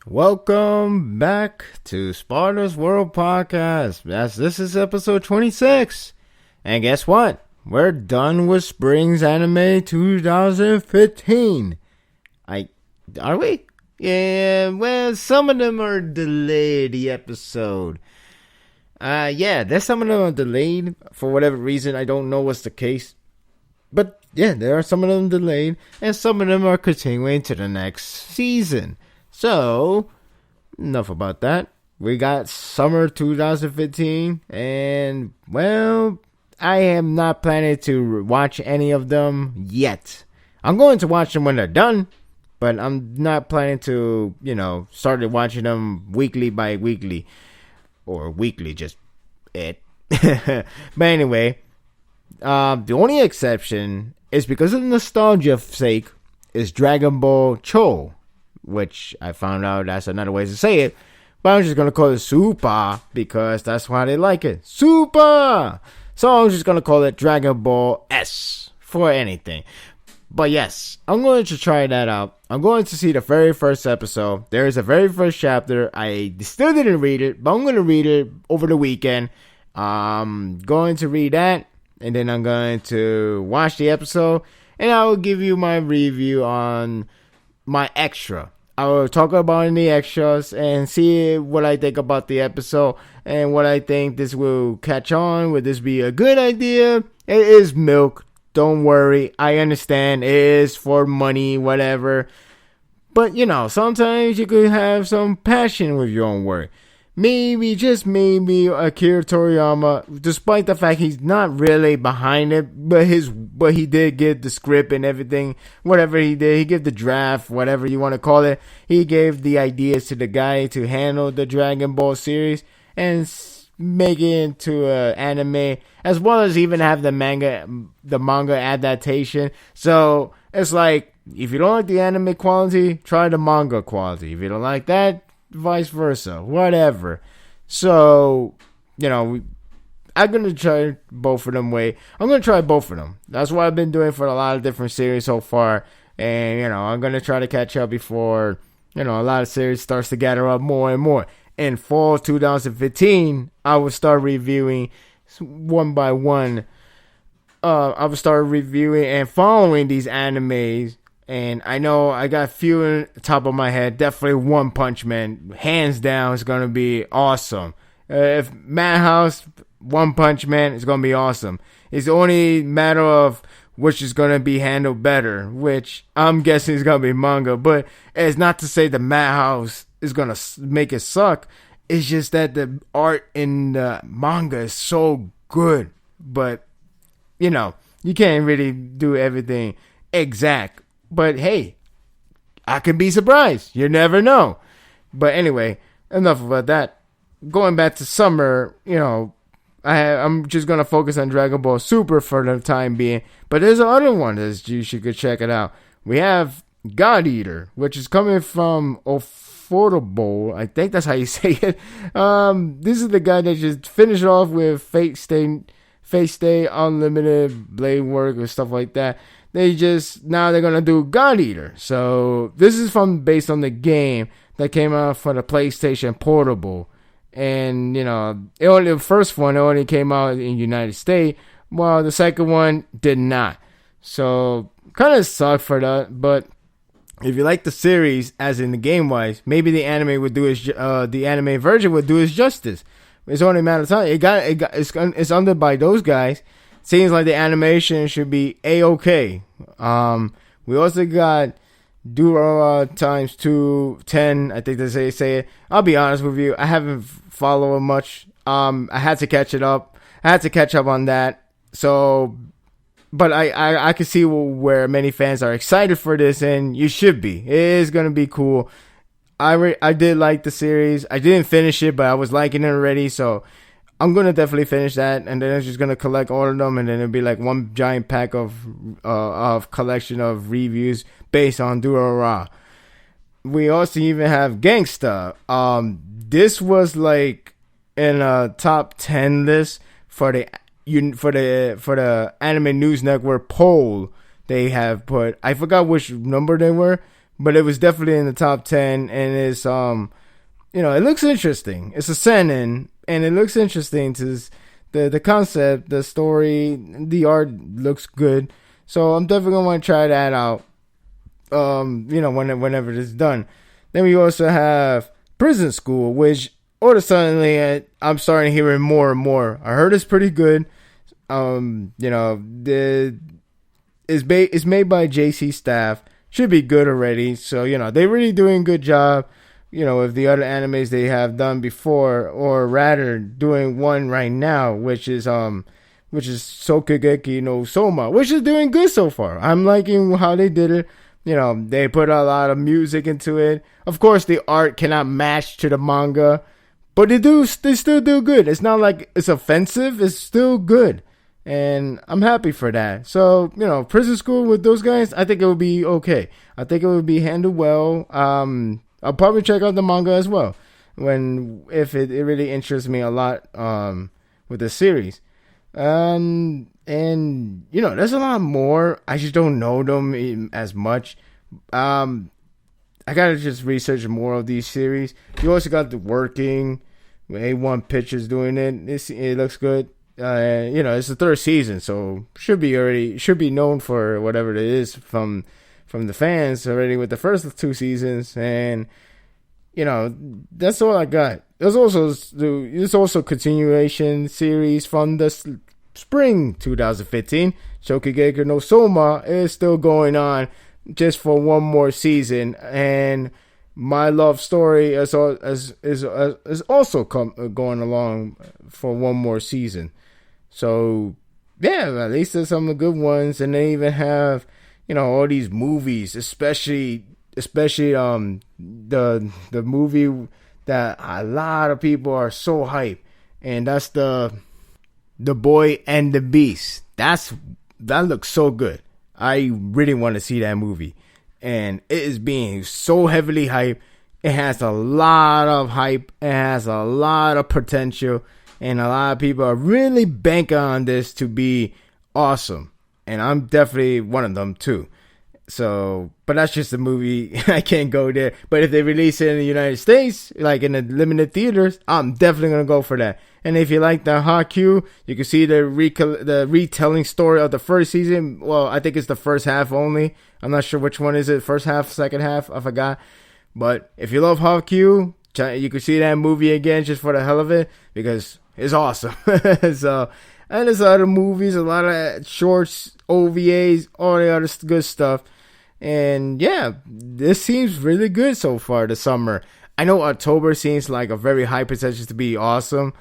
Welcome back to Sparda's World Podcast. Yes, this is episode 26. And guess what? We're done with Spring's Anime 2015. Are we? Yeah, well, some of them are delayed, the episode. There's some of them are delayed for whatever reason. I don't know what's the case. But yeah, there are some of them delayed, and some of them are continuing to the next season. So, enough about that. We got summer 2015, and, well, I am not planning to watch any of them yet. I'm going to watch them when they're done, but I'm not planning to, start watching them weekly by weekly, or weekly, just it. But anyway, the only exception is because of nostalgia's sake is Dragon Ball Cho, which I found out that's another way to say it, but I'm just going to call it Super because that's why they like it. Super! So I'm just going to call it Dragon Ball S for anything. But yes, I'm going to try that out. I'm going to see the very first episode. There is a very first chapter. I still didn't read it, but I'm going to read it over the weekend. I'm going to read that, and then I'm going to watch the episode, and I will give you my review on my extra. I will talk about in the extras and see what I think about the episode and what I think this will catch on. Would this be a good idea? It is milk. Don't worry. I understand. It is for money, whatever. But, sometimes you could have some passion with your own work. Maybe, just maybe, Akira Toriyama, despite the fact he's not really behind it, but he did get the script and everything, whatever he did, he gave the draft, whatever you want to call it, he gave the ideas to the guy to handle the Dragon Ball series, and make it into an anime, as well as even have the manga adaptation. So, it's like, if you don't like the anime quality, try the manga quality. If you don't like that, vice versa, whatever. So, I'm gonna try both of them I'm gonna try both of them. That's what I've been doing for a lot of different series so far. And, I'm gonna try to catch up before, a lot of series starts to gather up more and more. In fall 2015, I will start reviewing one by one. I will start reviewing and following these animes. And I know I got a few in the top of my head. Definitely One Punch Man, hands down, is going to be awesome. If Madhouse, One Punch Man is going to be awesome. It's the only matter of which is going to be handled better, which I'm guessing is going to be manga. But it's not to say the Madhouse is going to make it suck. It's just that the art in the manga is so good. But, you can't really do everything exact. But hey, I could be surprised. You never know. But anyway, enough about that. Going back to summer, I'm just going to focus on Dragon Ball Super for the time being. But there's another one that you should check it out. We have God Eater, which is coming from Affordable. I think that's how you say it. This is the guy that just finished off with Fate Stay Unlimited, Blade Work, or stuff like that. Now they're going to do God Eater. So, this is based on the game that came out for the PlayStation Portable. And, the first one only came out in the United States, while the second one did not. So, kind of sucked for that. But, if you like the series, as in the game-wise, maybe the anime version would do its justice. It's only a matter of time. It's under by those guys. Seems like the animation should be A-okay. We also got Durara times 210. I think they say it. I'll be honest with you. I haven't followed much. I had to catch it up. I had to catch up on that. So, but I can see where many fans are excited for this, and you should be. It is going to be cool. I did like the series. I didn't finish it, but I was liking it already, so I'm going to definitely finish that, and then I'm just going to collect all of them, and then it'll be like one giant pack of collection of reviews based on Durara. We also even have Gangsta. This was like in a top 10 list for the Anime News Network poll. They have put, I forgot which number they were, but it was definitely in the top 10, and it's it looks interesting. It's a seinen, and it looks interesting to the concept, the story, the art looks good. So I'm definitely gonna want to try that out. Whenever it's done. Then we also have Prison School, which all of a sudden I'm starting to hear it more and more. I heard it's pretty good. It's made by JC Staff. Should be good already. So they're really doing a good job. With the other animes they have done before, or rather doing one right now, which is Sokugeki no Soma, which is doing good so far. I'm liking how they did it. They put a lot of music into it. Of course, the art cannot match to the manga, but they still do good. It's not like it's offensive. It's still good, and I'm happy for that. So, Prison School with those guys, I think it would be okay. I think it would be handled well. I'll probably check out the manga as well if it really interests me a lot with the series. And there's a lot more. I just don't know them as much. I gotta just research more of these series. You also got the Working, A1 Pictures doing it. It looks good. It's the third season, so should be known for whatever it is from the fans already with the first 2 seasons. And that's all I got. There's also continuation series from the spring 2015. Shokugeki no Soma is still going on just for one more season, and My Love Story is also going along for one more season. So yeah, at least there's some good ones, and they even have all these movies, especially the movie that a lot of people are so hyped, and that's the Boy and the Beast. That looks so good. I really want to see that movie, and it is being so heavily hyped. It has a lot of hype. It has a lot of potential, and a lot of people are really banking on this to be awesome, and I'm definitely one of them too. So, but that's just a movie. I can't go there. But if they release it in the United States, like in the limited theaters, I'm definitely gonna go for that. And if you like the Haikyuu, you can see the retelling story of the first season. Well, I think it's the first half only. I'm not sure which one is it. First half, second half, I forgot. But if you love Haikyuu, you can see that movie again just for the hell of it, because it's awesome. So, and there's other movies, a lot of shorts, OVAs, all the other good stuff. And yeah, this seems really good so far this summer. I know October seems like a very high potential to be awesome,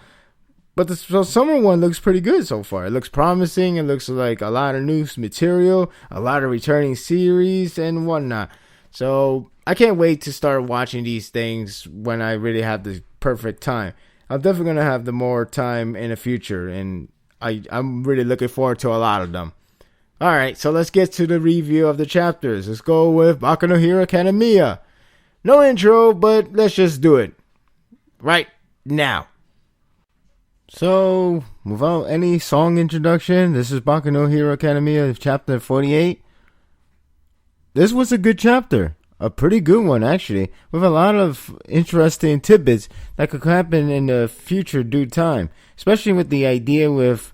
but the summer one looks pretty good so far. It looks promising. It looks like a lot of new material, a lot of returning series and whatnot. So I can't wait to start watching these things when I really have the perfect time. I'm definitely going to have the more time in the future, and I'm really looking forward to a lot of them. Alright, so let's get to the review of the chapters. Let's go with Boku no Hero Academia. No intro, but let's just do it right now. So, without any song introduction, this is Boku no Hero Academia chapter 48. This was a good chapter. A pretty good one, actually, with a lot of interesting tidbits that could happen in the future due time. Especially with the idea with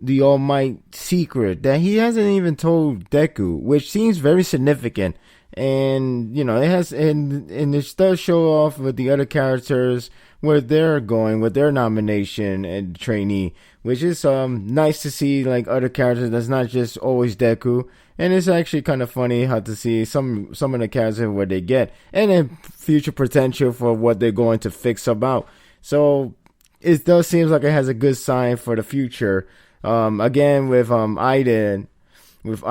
the All Might secret that he hasn't even told Deku, which seems very significant. And it has, and it does show off with the other characters where they're going with their nomination and trainee, which is nice to see, like, other characters that's not just always Deku. And it's actually kind of funny how to see some of the characters where they get, and then future potential for what they're going to fix about. So it does seem like it has a good sign for the future. Again with Ida, with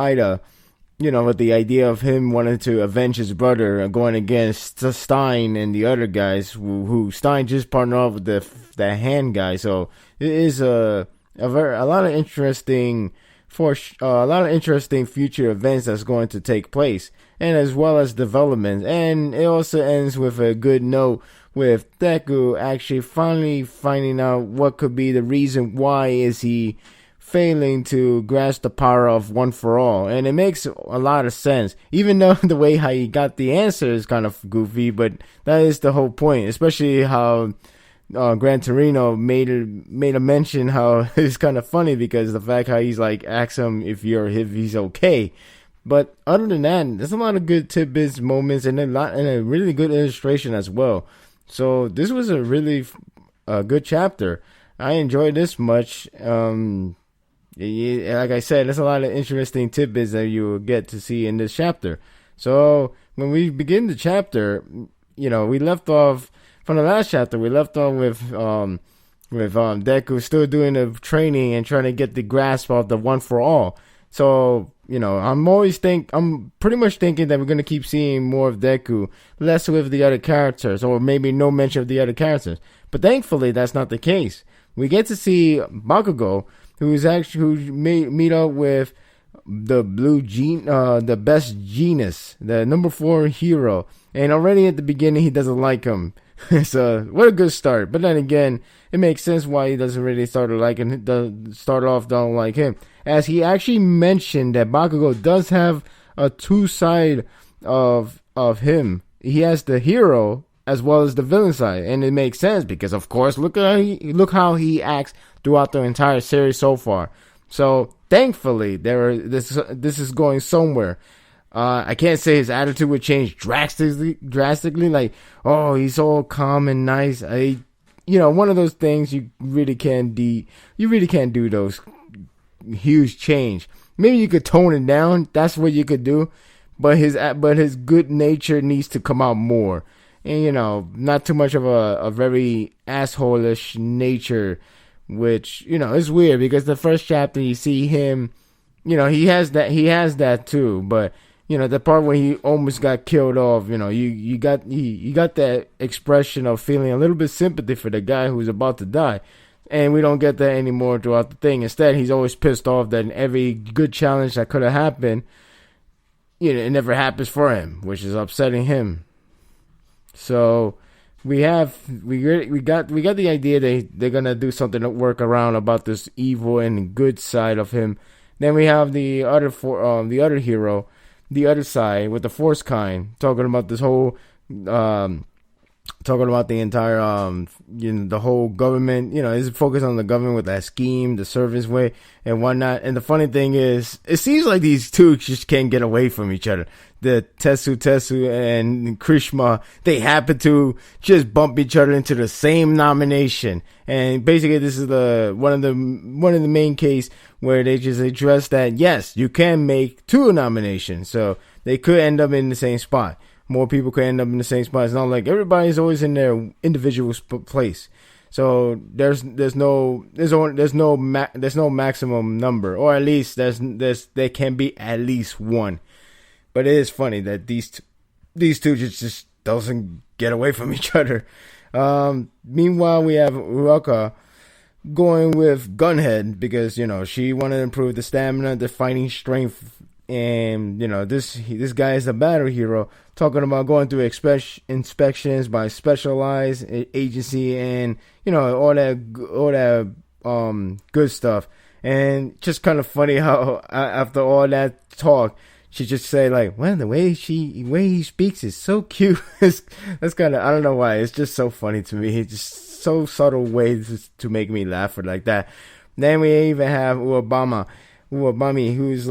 the idea of him wanting to avenge his brother and going against Stein and the other guys, who Stein just partnered off with the hand guy. So it is a lot of interesting future events that's going to take place, and as well as developments. And it also ends with a good note with Deku actually finally finding out what could be the reason why is he failing to grasp the power of one for all, and it makes a lot of sense. Even though the way how he got the answer is kind of goofy, but that is the whole point. Especially how Gran Torino made a mention how it's kind of funny because the fact how he's like ask him if he's okay. But other than that, there's a lot of good tidbits, moments, and a really good illustration as well. So this was a really good chapter. I enjoyed this much. Like I said, there's a lot of interesting tidbits that you will get to see in this chapter. So when we begin the chapter, we left off from the last chapter. We left off with Deku still doing the training and trying to get the grasp of the one for all. So I'm pretty much thinking that we're gonna keep seeing more of Deku, less with the other characters, or maybe no mention of the other characters. But thankfully, that's not the case. We get to see Bakugo, who meet up with the the best genius, the number 4 hero, and already at the beginning he doesn't like him. So what a good start. But then again, it makes sense why he doesn't really start off don't like him, as he actually mentioned that Bakugo does have a two side of him. He has the hero as well as the villain side, and it makes sense because of course look how he acts throughout the entire series so far. So thankfully this is going somewhere. I can't say his attitude would change drastically. Like, oh, he's all calm and nice. One of those things you really can't do those huge change. Maybe you could tone it down. That's what you could do. But his good nature needs to come out more. And, not too much of a very asshole-ish nature, which, is weird because the first chapter you see him, he has that too, but the part where he almost got killed off, you got that expression of feeling a little bit sympathy for the guy who's about to die. And we don't get that anymore throughout the thing. Instead, he's always pissed off that in every good challenge that could have happened, it never happens for him, which is upsetting him. So we got the idea they're gonna do something to work around about this evil and good side of him. Then we have the other hero, the other side with the Force kind, talking about this whole talking about the entire the whole government, is focused on the government with that scheme, the service way and whatnot. And the funny thing is, it seems like these two just can't get away from each other. The Tetsu and Krishma, they happen to just bump each other into the same nomination. And basically this is one of the main case where they just address that yes, you can make 2 nominations, so they could end up in the same spot. More people could end up in the same spot. It's not like everybody's always in their individual place. So there's no maximum number, or at least there can be at least one. But it is funny that these two just doesn't get away from each other. Meanwhile, we have Uraka going with Gunhead because she wanted to improve the stamina, the fighting strength. And this guy is a battle hero, talking about going through inspections by specialized agency and all that good stuff. And just kind of funny how after all that talk, she just say like, well, the way he speaks is so cute. That's kind of, I don't know why, it's just so funny to me. It's just so subtle ways to make me laugh or like that. Then we even have Uabami, who's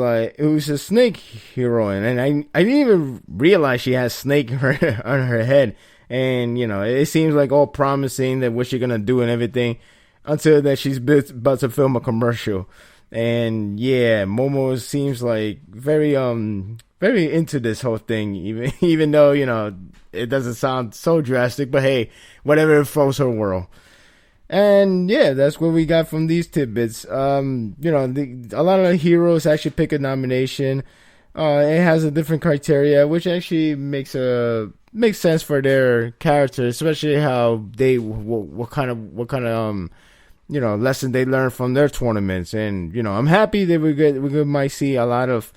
a snake heroine, and I didn't even realize she has snake on her head. And it seems like all promising that what she's gonna do and everything, until that she's about to film a commercial. And yeah, Momo seems like very into this whole thing, even though it doesn't sound so drastic, but hey, whatever floats her world. And yeah, that's what we got from these tidbits. A lot of the heroes actually pick a nomination. It has a different criteria, which actually makes sense for their characters, especially how they what kind of lesson they learn from their tournaments. And I'm happy that we might see a lot of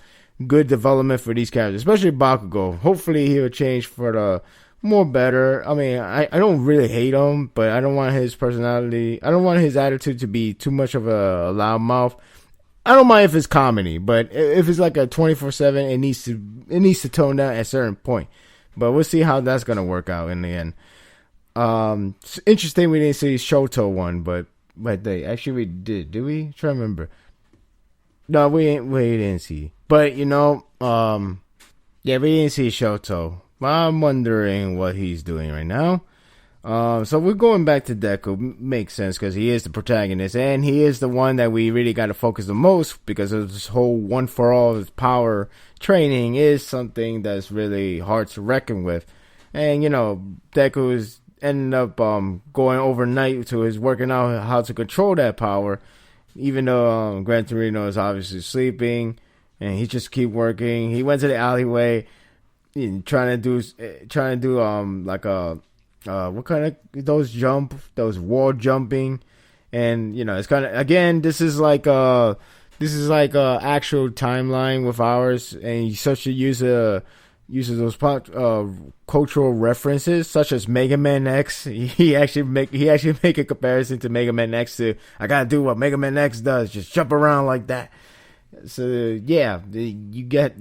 good development for these characters, especially Bakugo. Hopefully he'll change for the more better. I mean, I don't really hate him, but I don't want his personality, I don't want his attitude to be too much of a loudmouth. I don't mind if it's comedy, but if it's like a 24/7, it needs to tone down at a certain point. But we'll see how that's gonna work out in the end. It's interesting we didn't see Shoto one, but we did. Did we? Try to remember. No, we didn't see. But yeah, we didn't see Shoto. I'm wondering what he's doing right now. So we're going back to Deku. Makes sense because he is the protagonist and he is the one that we really got to focus the most because of this whole one for all power training is something that's really hard to reckon with. And Deku is ended up going overnight to his working out how to control that power, even though Gran Torino is obviously sleeping, and he just keep working. He went to the alleyway, trying to do like a what kind of those wall jumping, and it's kind of again this is like a actual timeline with ours, and you such to uses those cultural references such as Mega Man X. He actually make a comparison to Mega Man X to I gotta do what Mega Man X does, just jump around like that. So yeah, you get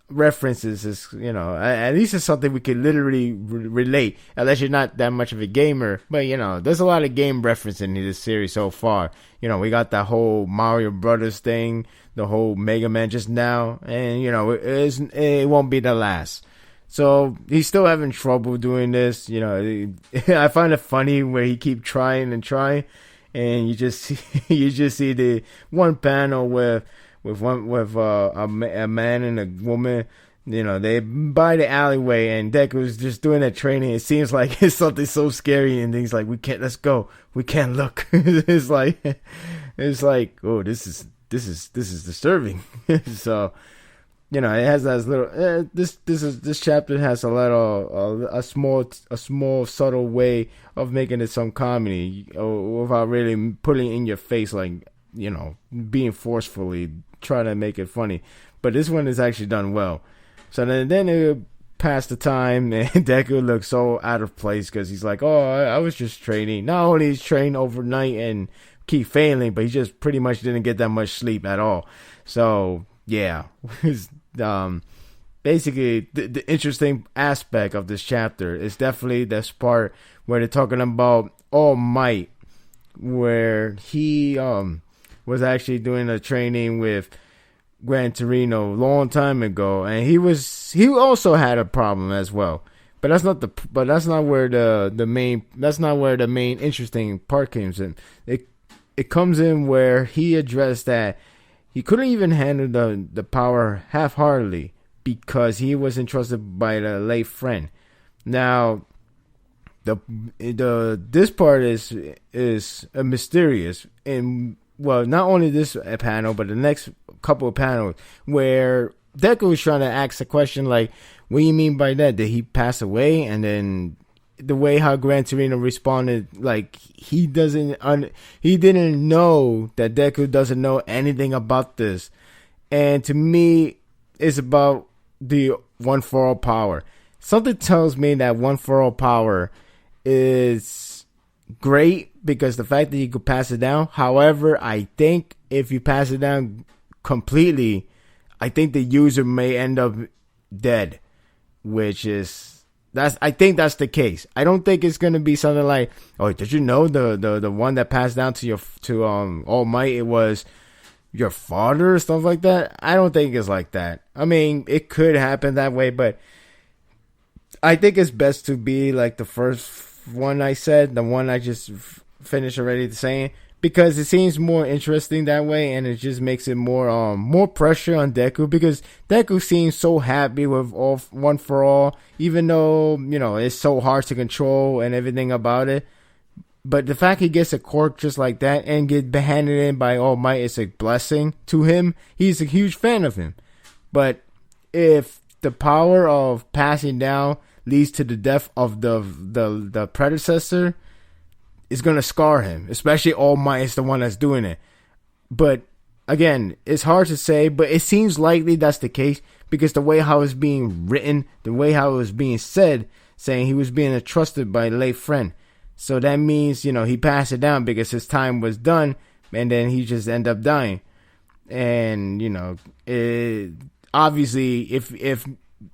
references is at least it's something we could literally relate unless you're not that much of a gamer, but there's a lot of game reference in this series so far. We got that whole Mario Brothers thing, the whole Mega Man just now, and it won't be the last. So he's still having trouble doing this. I find it funny where he keep trying and trying, and you just see the one panel with a man and a woman, they by the alleyway, and Deku's just doing that training. It seems like it's something so scary, and he's like, let's go, we can't look. it's like, oh, this is disturbing. So, it has that little. This chapter has a small subtle way of making it some comedy, without really putting it in your face, like being forcefully trying to make it funny. But this one is actually done well. So then it passed the time, and Deku looks so out of place because he's like, oh, I was just training. Not only he's trained overnight and keep failing, but he just pretty much didn't get that much sleep at all. So yeah, basically the interesting aspect of this chapter is definitely this part where they're talking about All Might, where he was actually doing a training with Gran Torino a long time ago, and he also had a problem as well. But that's not where the main interesting part comes in. It comes in where he addressed that he couldn't even handle the power half-heartedly because he was entrusted by the late friend. Now, this part is mysterious, and well, not only this panel, but the next couple of panels where Deku was trying to ask a question like, what do you mean by that? Did he pass away? And then the way how Gran Torino responded, like he didn't know that Deku doesn't know anything about this. And to me, it's about the one for all power. Something tells me that one for all power is great because the fact that you could pass it down. However, I think if you pass it down completely, I think the user may end up dead, I think that's the case. I don't think it's gonna be something like, oh, did you know the one that passed down to All Might, it was your father or stuff like that? I don't think it's like that. I mean, it could happen that way, but I think it's best to be like the first one I said, the one I just finished already saying, because it seems more interesting that way, and it just makes it more pressure on Deku, because Deku seems so happy with all one for all, even though it's so hard to control and everything about it. But the fact he gets a quirk just like that and get handed in by All Might is a blessing to him. He's a huge fan of him. But if the power of passing down leads to the death of the predecessor, it's gonna scar him. Especially All Might is the one that's doing it. But again, it's hard to say, but it seems likely that's the case because the way how it's being written, the way how it was being said, saying he was being entrusted by a late friend. So that means, he passed it down because his time was done, and then he just ended up dying. and obviously if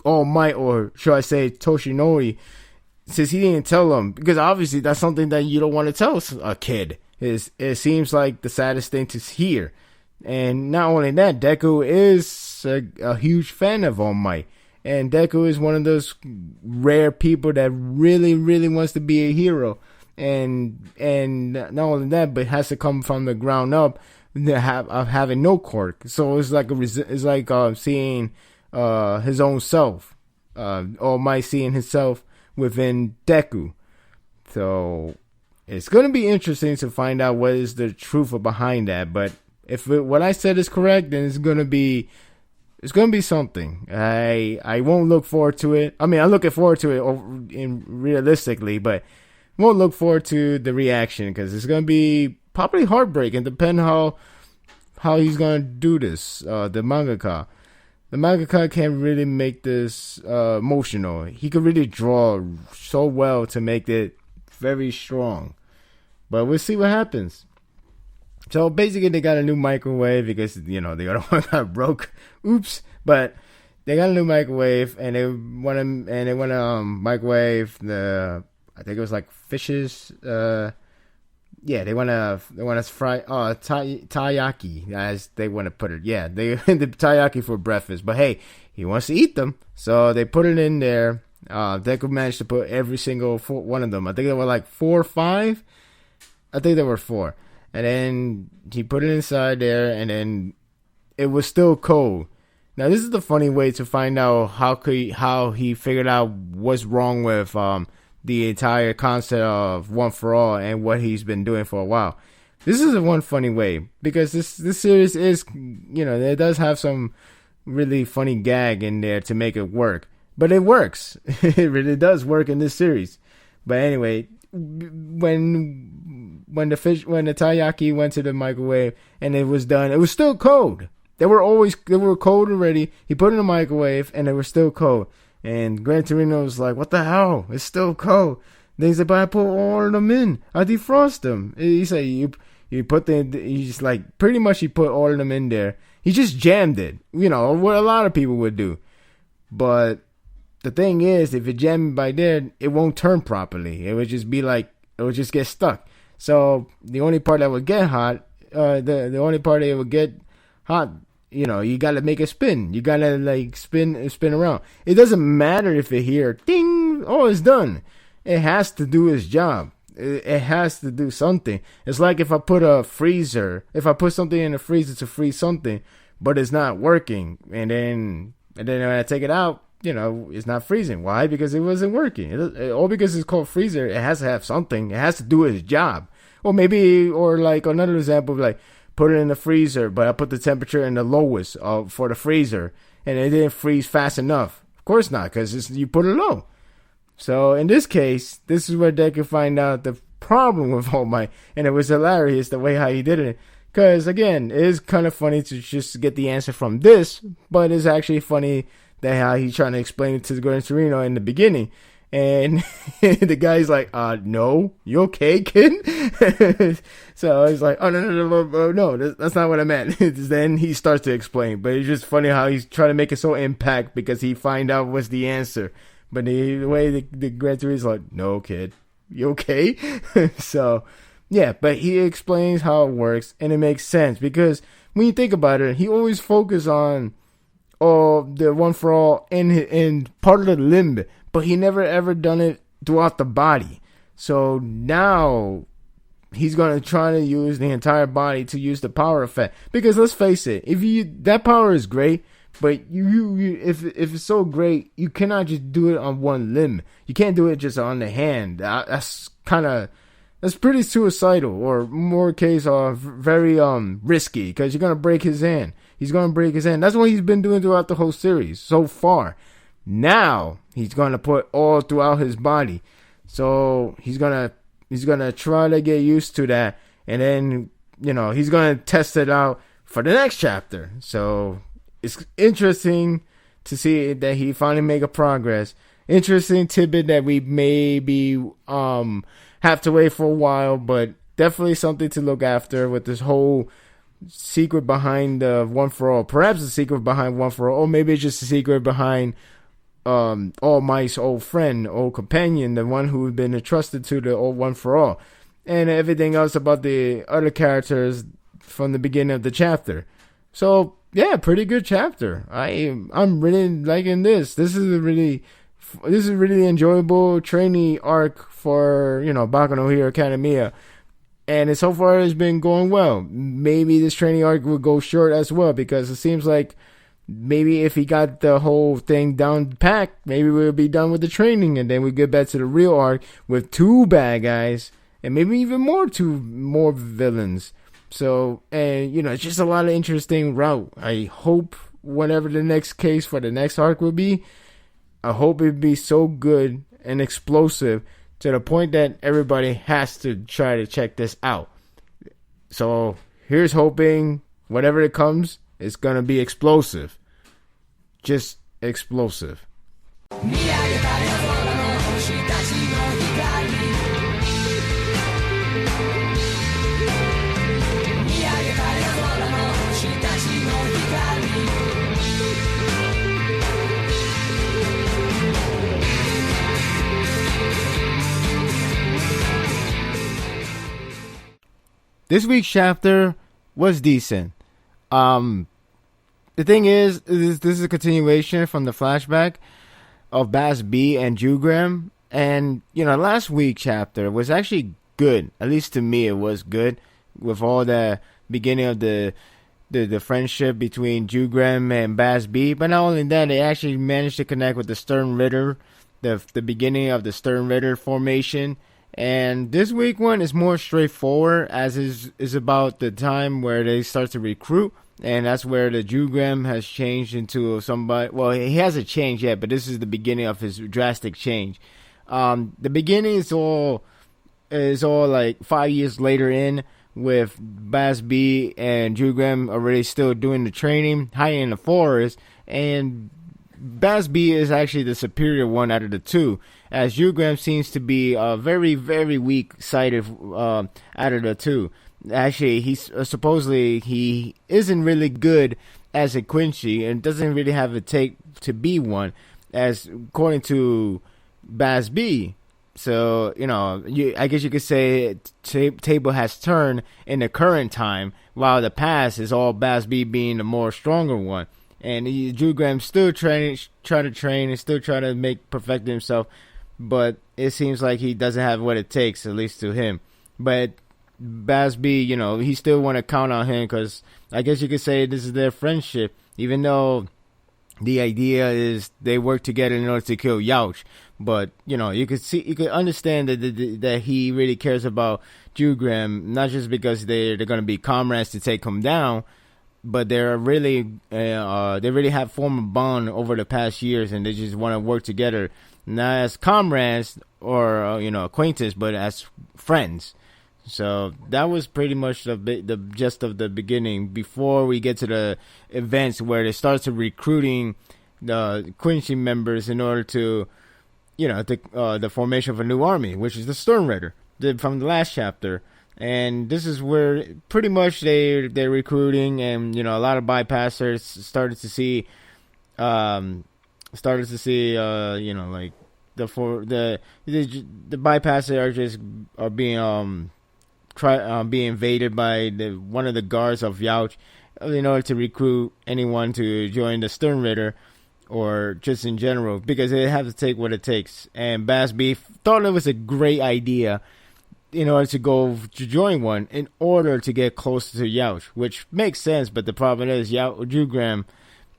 All Might, or should I say Toshinori, since he didn't tell him, because obviously that's something that you don't want to tell a kid. It seems like the saddest thing to hear. And not only that, Deku is a huge fan of All Might. And Deku is one of those rare people that really, really wants to be a hero. And not only that, but has to come from the ground up of having no quirk. So it's like seeing his own self. All Might seeing himself within Deku. So it's going to be interesting to find out what is the truth behind that. But if what I said is correct, then it's going to be something. I won't look forward to it. I mean, I'm looking forward to it realistically, but won't look forward to the reaction, because it's going to be probably heartbreaking, depending how he's going to do this. The mangaka can't really make this emotional. He could really draw so well to make it very strong. But we'll see what happens. So basically, they got a new microwave because the other one got broke. Oops! But they got a new microwave, and they want to microwave the, I think it was like fishes. They want to fry taiyaki, as they want to put it. Yeah, they the taiyaki for breakfast. But hey, he wants to eat them, so they put it in there. Deku managed to put every single one of them. I think there were like 4 or 5. I think there were 4. And then he put it inside there, and then it was still cold. Now, this is the funny way to find out how he figured out what's wrong with the entire concept of One for All and what he's been doing for a while. This is one funny way, because this series is, it does have some really funny gag in there to make it work. But it works. It really does work in this series. But anyway, when the taiyaki went to the microwave and it was done, it was still cold. They were cold already. He put it in the microwave and they were still cold. And Gran Torino was like, "What the hell? It's still cold." Then he said, "But I put all of them in. I defrost them." He said, "You put he just like pretty much he put all of them in there. He just jammed it. What a lot of people would do. But the thing is, if it jammed by there, it won't turn properly. It would just be like, it would just get stuck. So the only part that would get hot, the only part that would get hot, you gotta make it spin. You gotta like spin around. It doesn't matter if it here, ding, oh, it's done. It has to do its job. It has to do something. It's like if I put something in the freezer to freeze something, but it's not working, and then when I take it out, it's not freezing. Why? Because it wasn't working. All because it's called freezer, it has to have something. It has to do its job. Or like another example, like put it in the freezer, but I put the temperature in the lowest for the freezer, and it didn't freeze fast enough. Of course not, because you put it low. So in this case, this is where they could find out the problem with All Might, and it was hilarious the way how he did it. Because again, it is kind of funny to just get the answer from this, but it's actually funny that how he's trying to explain it to the Gran Torino in the beginning. And the guy's like, no, you okay, kid? So he's like, oh, no, that's not what I meant. Then he starts to explain, but it's just funny how he's trying to make it so impact because he find out what's the answer. But the way the Gran Torino's like, no, kid, you okay? So, yeah, but he explains how it works, and it makes sense because when you think about it, he always focuses on the One for All in part of the limb, but he never ever done it throughout the body. So now he's gonna try to use the entire body to use the power effect. Because let's face it, that power is great, but if it's so great, you cannot just do it on one limb. You can't do it just on the hand. That's pretty suicidal, or more case very risky, because you're gonna break his hand. He's gonna break his hand. That's what he's been doing throughout the whole series so far. Now he's gonna put all throughout his body. So he's gonna try to get used to that, and then he's gonna test it out for the next chapter. So it's interesting to see that he finally make a progress. Interesting tidbit that we maybe have to wait for a while, but definitely something to look after with this whole secret behind One for All. Perhaps a secret behind One for All, or maybe it's just a secret behind All Might's old friend, old companion, the one who had been entrusted to the old One for All, and everything else about the other characters from the beginning of the chapter. So yeah, pretty good chapter. I'm really liking this. This is a really enjoyable training arc for Boku no Hero Academia. And so far, it's been going well. Maybe this training arc will go short as well, because it seems like maybe if he got the whole thing down packed, maybe we'll be done with the training, and then we get back to the real arc with 2 bad guys, and maybe even more villains. So, and it's just a lot of interesting route. I hope whatever the next case for the next arc will be, I hope it be so good and explosive to the point that everybody has to try to check this out. So here's hoping whatever it comes, it's gonna be explosive. Just explosive. This week's chapter was decent. The thing is this is a continuation from the flashback of Bass B and Jugram. And, last week's chapter was actually good. At least to me, it was good. With all the beginning of the friendship between Jugram and Bass B. But not only that, they actually managed to connect with the Stern Ritter. The beginning of the Stern Ritter formation. And this week one is more straightforward, as is about the time where they start to recruit, and that's where the Jugram has changed into somebody. Well, he hasn't changed yet, but this is the beginning of his drastic change. The beginning is all like 5 years later in, with Bass B and Jugram already still doing the training, hiding in the forest, and Bass B is actually the superior one out of the 2, as Jugram seems to be very, very weak-sided out of the 2. Actually, he's supposedly he isn't really good as a Quincy and doesn't really have a take to be one, as according to Bass B. So, I guess you could say table has turned in the current time, while the past is all Bass B being the more stronger one. And Jugram's still trying to train and still trying to perfect himself, but it seems like he doesn't have what it takes, at least to him. But Bass B, he still want to count on him, because I guess you could say this is their friendship, even though the idea is they work together in order to kill Youch. But you could understand that he really cares about Jugram, not just because they're going to be comrades to take him down, but they really have formed a bond over the past years, and they just want to work together, not as comrades or acquaintances, but as friends. So that was pretty much the gist of the beginning, before we get to the events where they start to recruiting the Quincy members in order to the formation of a new army, which is the Stern Ritter from the last chapter. And this is where pretty much they're recruiting, and a lot of bypassers started to see like the bypassers are being being invaded by one of the guards of Youch in order to recruit anyone to join the Stern Ritter, or just in general, because they have to take what it takes. And Bass B thought it was a great idea in order to go to join one, in order to get closer to Youch, which makes sense. But the problem is Jugram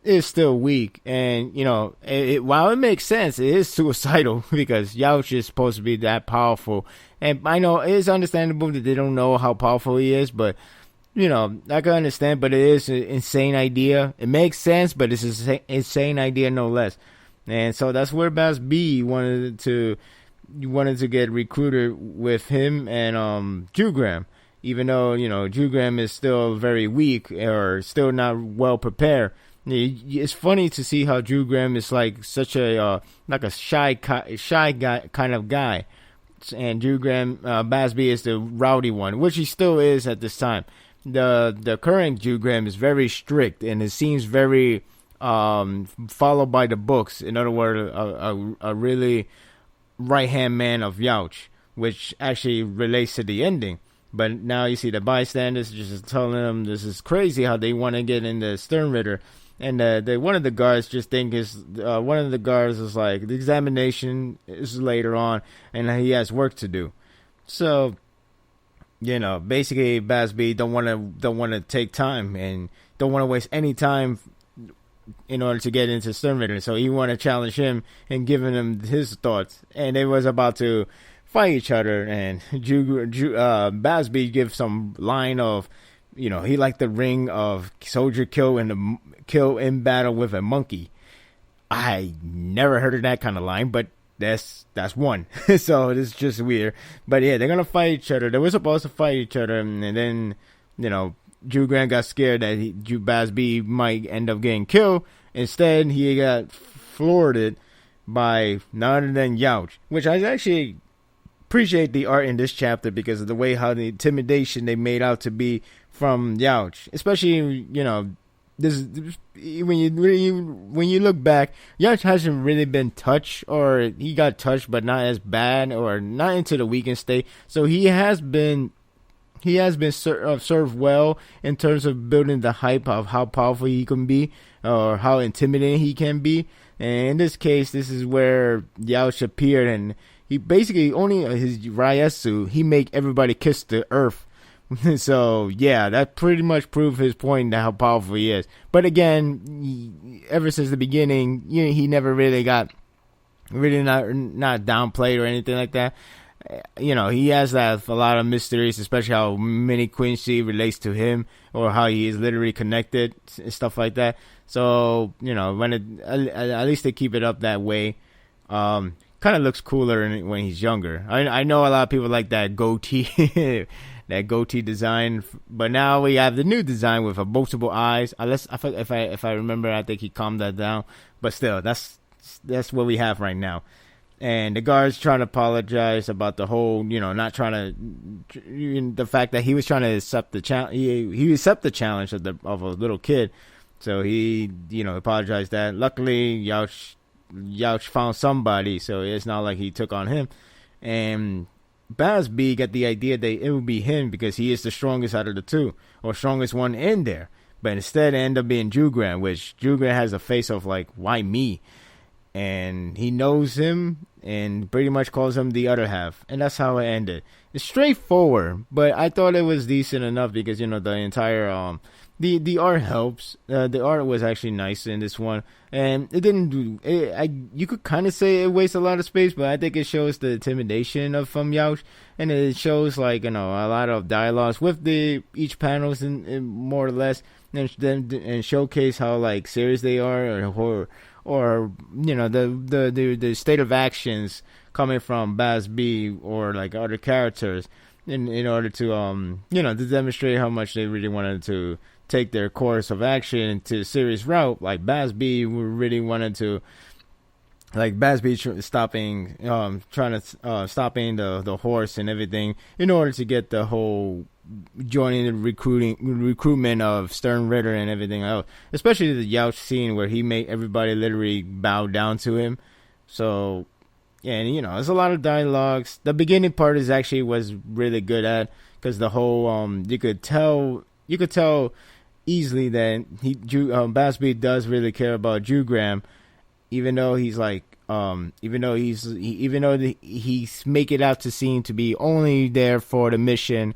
is still weak, and while it makes sense, it is suicidal because Youch is supposed to be that powerful. And I know it is understandable that they don't know how powerful he is, but I can understand. But it is an insane idea. It makes sense, but it's an insane idea no less. And so that's where Bass B wanted to get recruited with him and Jugram, even though Jugram is still very weak or still not well prepared. It's funny to see how Jugram is like such a shy guy kind of guy, and Jugram Bass B is the rowdy one, which he still is at this time. the current Jugram is very strict, and it seems very followed by the books. In other words, a really right hand man of Youch, which actually relates to the ending. But now you see the bystanders just telling them this is crazy how they want to get in the Stern Ritter. And one of the guards just think is one of the guards is like the examination is later on, and he has work to do. So, basically, Basby don't want to take time and don't want to waste any time in order to get into Stern Ritter. So he want to challenge him and giving him his thoughts. And they was about to fight each other, and Basby gives some line of, he liked the ring of soldier kill in battle with a monkey. I never heard of that kind of line, but that's one. So it's just weird. But yeah, they're gonna fight each other. They were supposed to fight each other, and then Jugram got scared that Basby might end up getting killed. Instead, he got floored by none other than Youch, which I actually appreciate the art in this chapter because of the way how the intimidation they made out to be from Youch, especially this when you look back, Youch hasn't really been touched, or he got touched but not as bad or not into the weakened state. So he has been served well in terms of building the hype of how powerful he can be or how intimidating he can be. And in this case, this is where Youch appeared, and he basically only his Raietsu, he make everybody kiss the earth. So yeah, that pretty much proved his point how powerful he is. But again, ever since the beginning, he never really got not downplayed or anything like that. He has a lot of mysteries, especially how Mini Quincy relates to him or how he is literally connected and stuff like that. So when at least they keep it up that way. Kind of looks cooler when he's younger. I know a lot of people like that goatee. That goatee design, but now we have the new design with multiple eyes. Unless if I remember, I think he calmed that down. But still, that's what we have right now. And the guard's trying to apologize about the whole, not trying to, the fact that he was trying to accept the challenge. He accepted the challenge of a little kid, so he apologized that. Luckily, Youch found somebody, so it's not like he took on him. And Basby got the idea that it would be him because he is the strongest out of the two, or strongest one in there. But instead, it ended up being Jugram, which Jugram has a face of like, why me? And he knows him and pretty much calls him the other half. And that's how it ended. It's straightforward, but I thought it was decent enough because, the entire, the art helps. The art was actually nice in this one. And it didn't do, you could kind of say it wastes a lot of space, but I think it shows the intimidation of Youch. And it shows like, a lot of dialogues with each panels and more or less. And showcase how like serious they are or the state of actions coming from Basby or like other characters in order to to demonstrate how much they really wanted to take their course of action to a serious route. Like Basby really wanted to, like Basby stopping the horse and everything in order to get the whole joining the recruitment of Stern Ritter and everything else, especially the Youch scene where he made everybody literally bow down to him. So yeah, and there's a lot of dialogues. The beginning part was really good at, because the whole you could tell easily that Basby does really care about Jugram, even though he's make it out to seem to be only there for the mission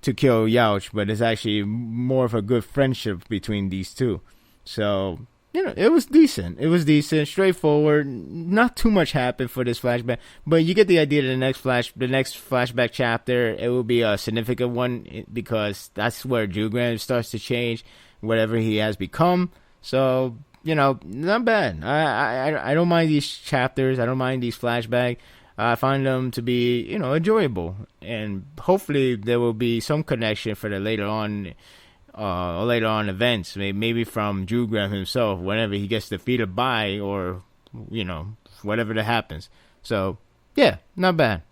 to kill Youch, but it's actually more of a good friendship between these two. So, it was decent. It was decent, straightforward. Not too much happened for this flashback, but you get the idea that the next flashback chapter, it will be a significant one because that's where Jugram starts to change, whatever he has become. So, not bad. I don't mind these chapters. I don't mind these flashbacks. I find them to be, enjoyable, and hopefully there will be some connection for the later on events, maybe from Jugram himself whenever he gets defeated by, or whatever that happens. So yeah, not bad.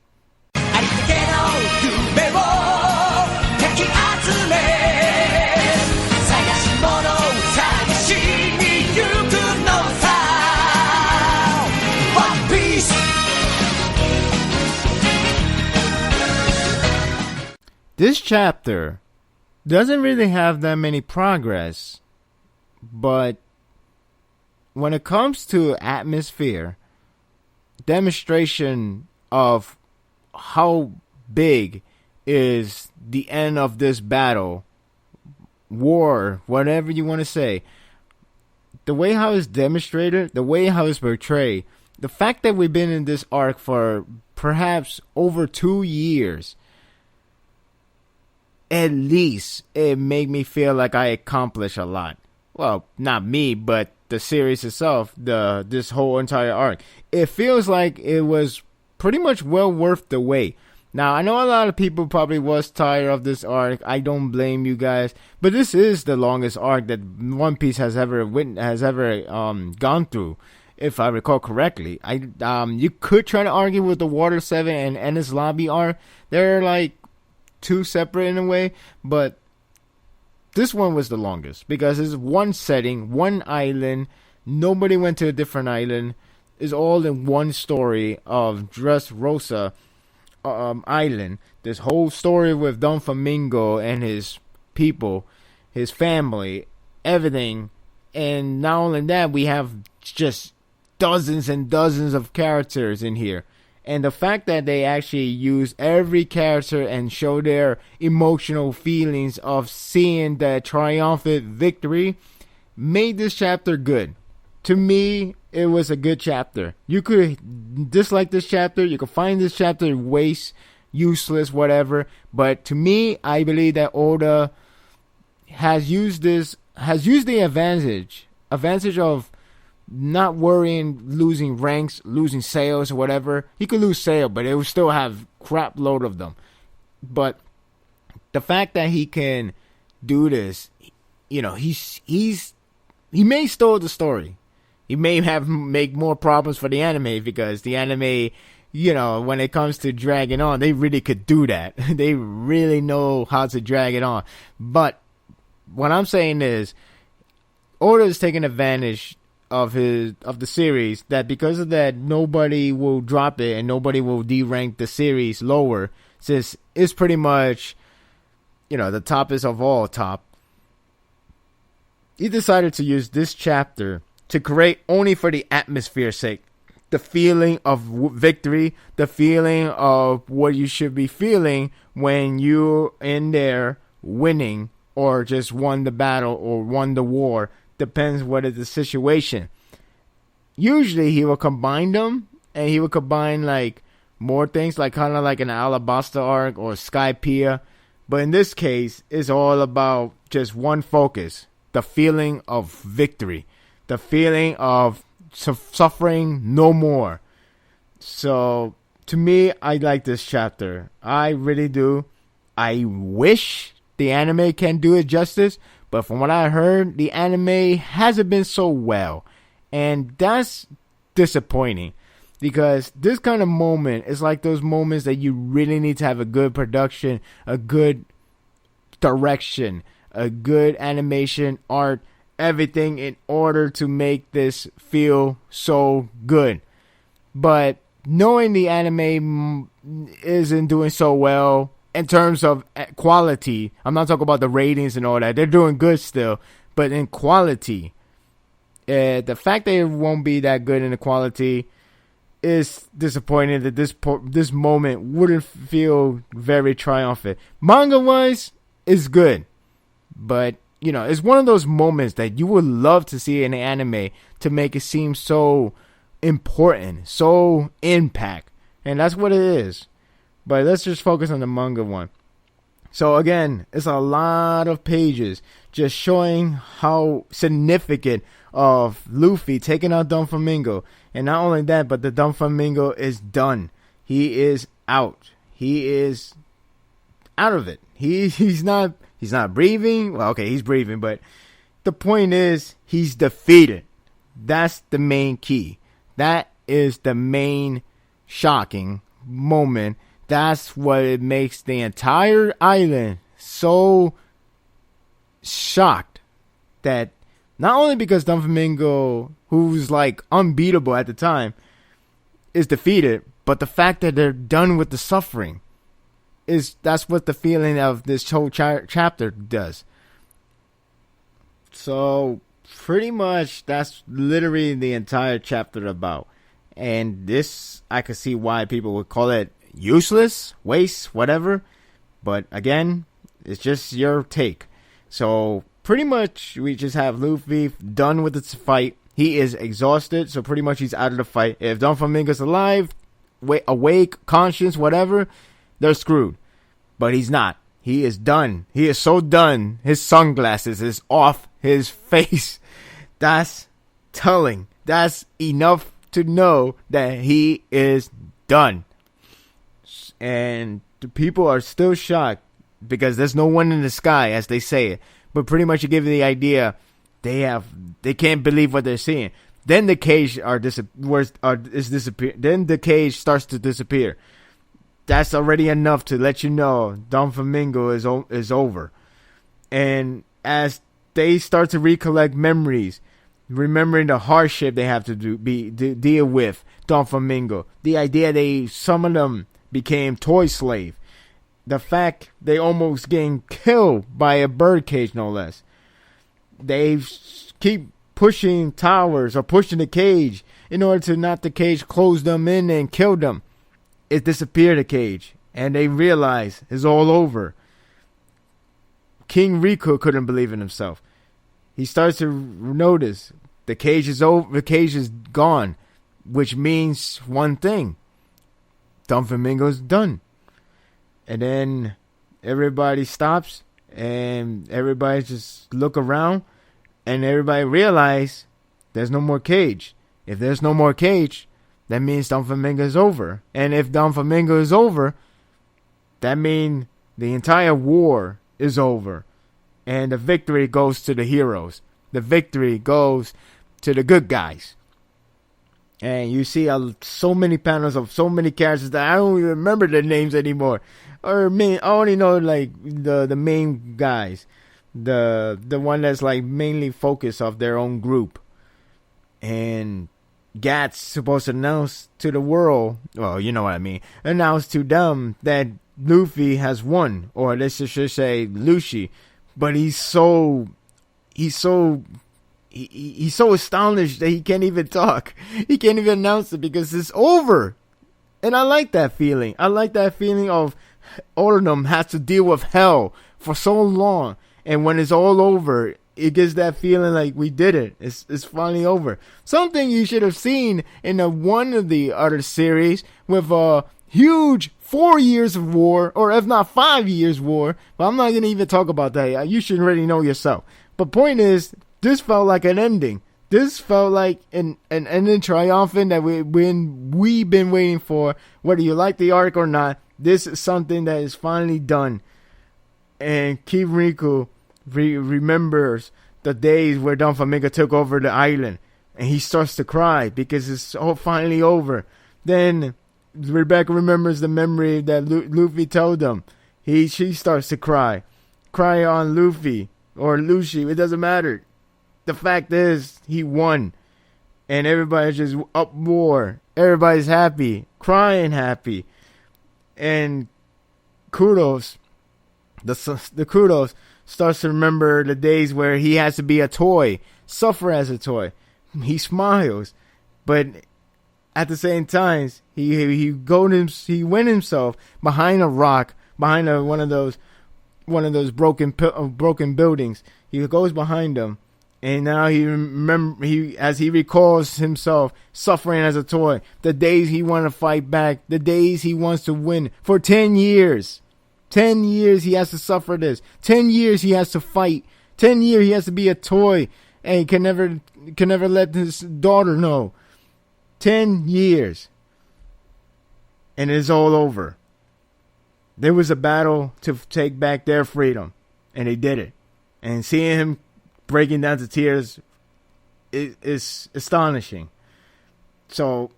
This chapter doesn't really have that many progress, but when it comes to atmosphere, demonstration of how big is the end of this battle, war, whatever you want to say, the way how it's demonstrated, the way how it's portrayed, the fact that we've been in this arc for perhaps over 2 years, at least it made me feel like I accomplished a lot. Well, not me, but the series itself, this whole entire arc. It feels like it was pretty much well worth the wait. Now, I know a lot of people probably was tired of this arc. I don't blame you guys, but this is the longest arc that One Piece has ever gone through, if I recall correctly. You could try to argue with the Water 7 and Ennis Lobby arc. They're like two separate in a way, but this one was the longest because it's one setting, one island. Nobody went to a different island. It's all in one story of Dressrosa Island. This whole story with Don Flamingo and his people, his family, everything. And not only that, we have just dozens and dozens of characters in here. And the fact that they actually use every character and show their emotional feelings of seeing the triumphant victory made this chapter good. To me, it was a good chapter. You could dislike this chapter. You could find this chapter waste, useless, whatever. But to me, I believe that Oda has used the advantage of not worrying, losing ranks, losing sales or whatever. He could lose sale, but it would still have crap load of them. But the fact that he can do this, you know, he may stole the story. He may have make more problems for the anime because the anime, you know, when it comes to dragging on, they really could do that. They really know how to drag it on. But what I'm saying is, Oda is taking advantage of the series, that because of that nobody will drop it and nobody will derank the series lower, since it's pretty much, you know, the toppest of all top. He decided to use this chapter to create only for the atmosphere's sake, the feeling of victory, the feeling of what you should be feeling when you're in there winning or just won the battle or won the war. Depends what is the situation. Usually he will combine them, and he will combine like more things, like kind of like an Alabasta arc or Skypiea. But in this case, it's all about just one focus: the feeling of victory, the feeling of suffering no more. So to me, I like this chapter. I really do. I wish the anime can do it justice. But from what I heard, the anime hasn't been so well. And that's disappointing. Because this kind of moment is like those moments that you really need to have a good production, a good direction, a good animation, art, everything in order to make this feel so good. But knowing the anime isn't doing so well in terms of quality, I'm not talking about the ratings and all that. They're doing good still. But in quality, the fact that it won't be that good in the quality is disappointing, that this moment wouldn't feel very triumphant. Manga-wise, it's good. But, you know, it's one of those moments that you would love to see in an anime to make it seem so important, so impact. And that's what it is. But let's just focus on the manga one. So again, it's a lot of pages just showing how significant of Luffy taking out Doflamingo. And not only that, but the Doflamingo is done. He is out. He is out of it. He's not breathing. Well, okay, he's breathing, but the point is he's defeated. That's the main key. That is the main shocking moment. That's what it makes the entire island so shocked, that not only because Doflamingo, who's like unbeatable at the time, is defeated, but the fact that they're done with the suffering. that's what the feeling of this whole chapter does. So pretty much that's literally the entire chapter about. And this, I could see why people would call it useless, waste, whatever. But again, it's just your take. So pretty much we just have Luffy done with its fight. He is exhausted, so pretty much he's out of the fight. If Doflamingo's alive, awake, conscious, whatever, they're screwed. But he's not. He is done. He is so done. His sunglasses is off his face. That's telling. That's enough to know that he is done. And the people are still shocked because there's no one in the sky, as they say it. But pretty much you give the idea they can't believe what they're seeing. Then the cage is disappear. Then the cage starts to disappear. That's already enough to let you know Doflamingo is over. And as they start to recollect memories, remembering the hardship they have to deal with Doflamingo, the idea some of them became toy slave, the fact they almost getting killed by a birdcage, no less. They keep pushing towers or pushing the cage in order to not the cage close them in and kill them. It disappeared, the cage, and they realize it's all over. King Riku couldn't believe in himself. He starts to notice the cage is over. The cage is gone, which means one thing: Doflamingo's done. And then everybody stops, and everybody just look around, and everybody realize there's no more cage. If there's no more cage, that means Doflamingo is over. And if Doflamingo is over, that means the entire war is over. And the victory goes to the heroes. The victory goes to the good guys. And you see so many panels of so many characters that I don't even remember their names anymore. I only know like the main guys. The one that's like mainly focused of their own group. And Gat's supposed to announce to the world, well, you know what I mean, announce to them that Luffy has won, or let's just say Lucy. But he's so astonished that he can't even talk. He can't even announce it because it's over. And I like that feeling. I like that feeling of all of them have to deal with hell for so long, and when it's all over, it gives that feeling like we did it. It's finally over. Something you should have seen in one of the other series with a huge 4 years of war, or if not 5 years war. But I'm not going to even talk about that. You should already know yourself. But point is, this felt like an ending. This felt like an ending triumphant that we've been waiting for. Whether you like the arc or not, this is something that is finally done. And King Riku remembers the days where Doflamingo took over the island, and he starts to cry because it's all finally over. Then Rebecca remembers the memory that Luffy told them. She starts to cry on Luffy or Lucy. It doesn't matter. The fact is, he won, and everybody's just up more. Everybody's happy, crying happy, and Kudos, the Kudos starts to remember the days where he has to be a toy, suffer as a toy. He smiles, but at the same time, he went himself behind a rock, behind one of those broken buildings. He goes behind them, and now as he recalls himself suffering as a toy, the days he wants to fight back, the days he wants to win for 10 years. 10 years he has to suffer this. 10 years he has to fight. 10 years he has to be a toy, and can never let his daughter know. 10 years. And it's all over. There was a battle to take back their freedom, and they did it. And seeing him breaking down to tears is astonishing. So,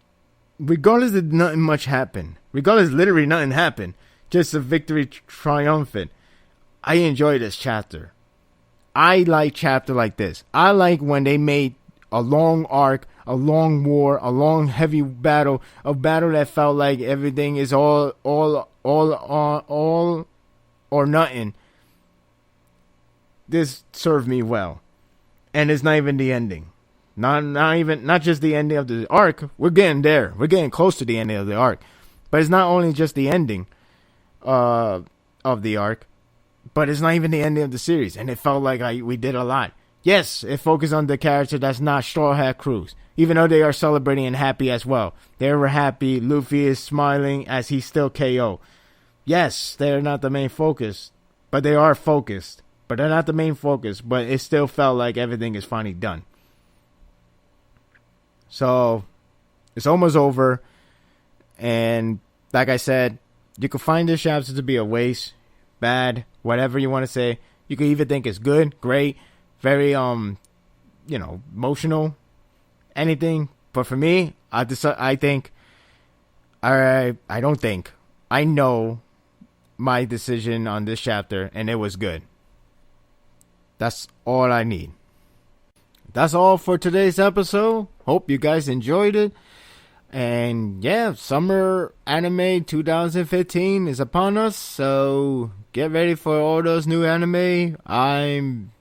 regardless of nothing much happened, literally nothing happened, just a victory triumphant, I enjoy this chapter. I like chapter like this. I like when they made a long arc, a long war, a long heavy battle, a battle that felt like everything is all or nothing. This served me well, and it's not even the ending. Not just the ending of the arc. We're getting there. We're getting close to the ending of the arc, but it's not only just the ending of the arc, but it's not even the ending of the series. And it felt like we did a lot. Yes, it focused on the character that's not Straw Hat Cruz, even though they are celebrating and happy as well. They were happy. Luffy is smiling as he's still KO. Yes, they're not the main focus, but they are focused. But they're not the main focus, but it still felt like everything is finally done. So, it's almost over. And, like I said, you could find this chapter to be a waste, bad, whatever you want to say. You could even think it's good, great, very, emotional, anything. But for me, I know my decision on this chapter, and it was good. That's all I need. That's all for today's episode. Hope you guys enjoyed it. And yeah, summer anime 2015 is upon us. So get ready for all those new anime. I'm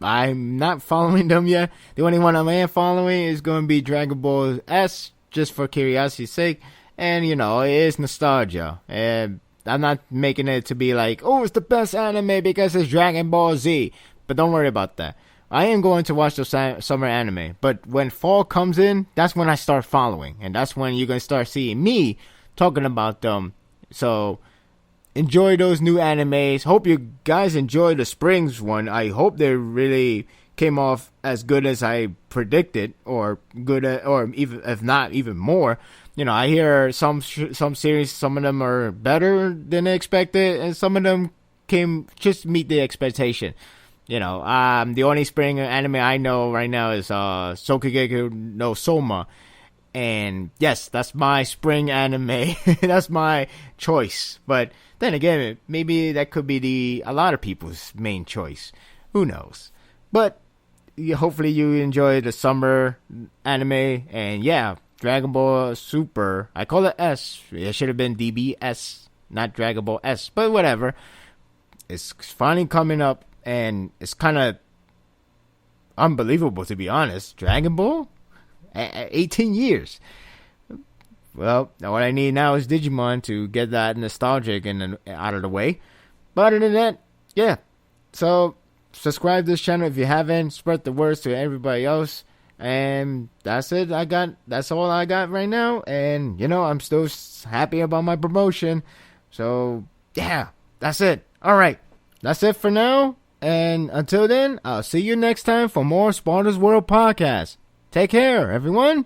not following them yet. The only one I am following is going to be Dragon Ball S, just for curiosity's sake. And it is nostalgia. And I'm not making it to be like, oh, it's the best anime because it's Dragon Ball Z. But don't worry about that. I am going to watch the summer anime. But when fall comes in, that's when I start following. And that's when you're going to start seeing me talking about them. So enjoy those new animes. Hope you guys enjoy the Springs one. I hope they really came off as good as I predicted. Or even if not, even more. I hear some series, some of them are better than expected, and some of them came just meet the expectation. The only spring anime I know right now is Shokugeki no Soma, and yes, that's my spring anime. That's my choice. But then again, maybe that could be a lot of people's main choice. Who knows? But hopefully you enjoy the summer anime, and yeah. Dragon Ball Super. I call it S. It should have been DBS, not Dragon Ball S. But whatever. It's finally coming up, and it's kind of unbelievable, to be honest. Dragon Ball? 18 years. Well, what I need now is Digimon to get that nostalgic and out of the way. But other than that, yeah. So, subscribe to this channel if you haven't. Spread the words to everybody else. And that's it. That's all I got right now. And I'm still happy about my promotion. So yeah, that's it. All right, that's it for now. And until then, I'll see you next time for more Sparda's World podcast. Take care, everyone.